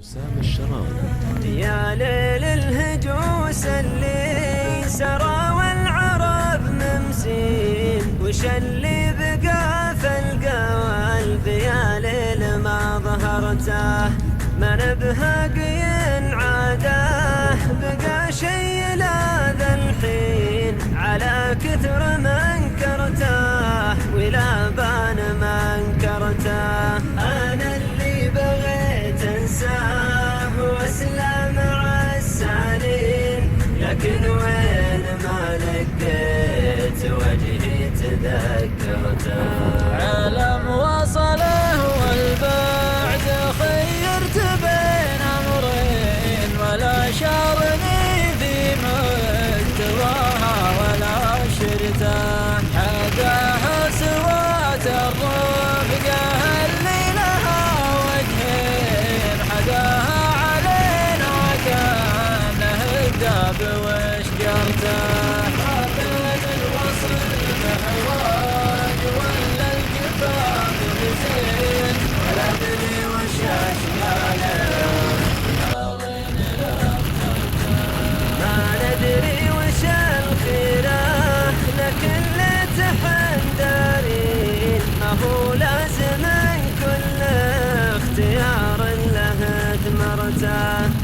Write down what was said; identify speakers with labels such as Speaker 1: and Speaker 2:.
Speaker 1: حسام الشراد.
Speaker 2: يا ليل الهجوس اللي سرى والعرب ممسين، وش اللي بقى في القلب يا ليل ما ظهرته، ما نبهق عاده بقى شي لا ذا الحين، على كثر ما انكرته ولا بان ما انكرته. انا اللي بغيت انساه واسلم مع السالين، لكن وين ما لقيت وجهي تذكرته.
Speaker 3: علم وصله والبعد خيرت بين امرين، ولا شارني في محتواها ولا شرته، حداها سوات الرفقه اللي لها وجهين، حداها علينا كانه الداب وشجرته.
Speaker 2: هو لازم كل اختيار له ثمرته.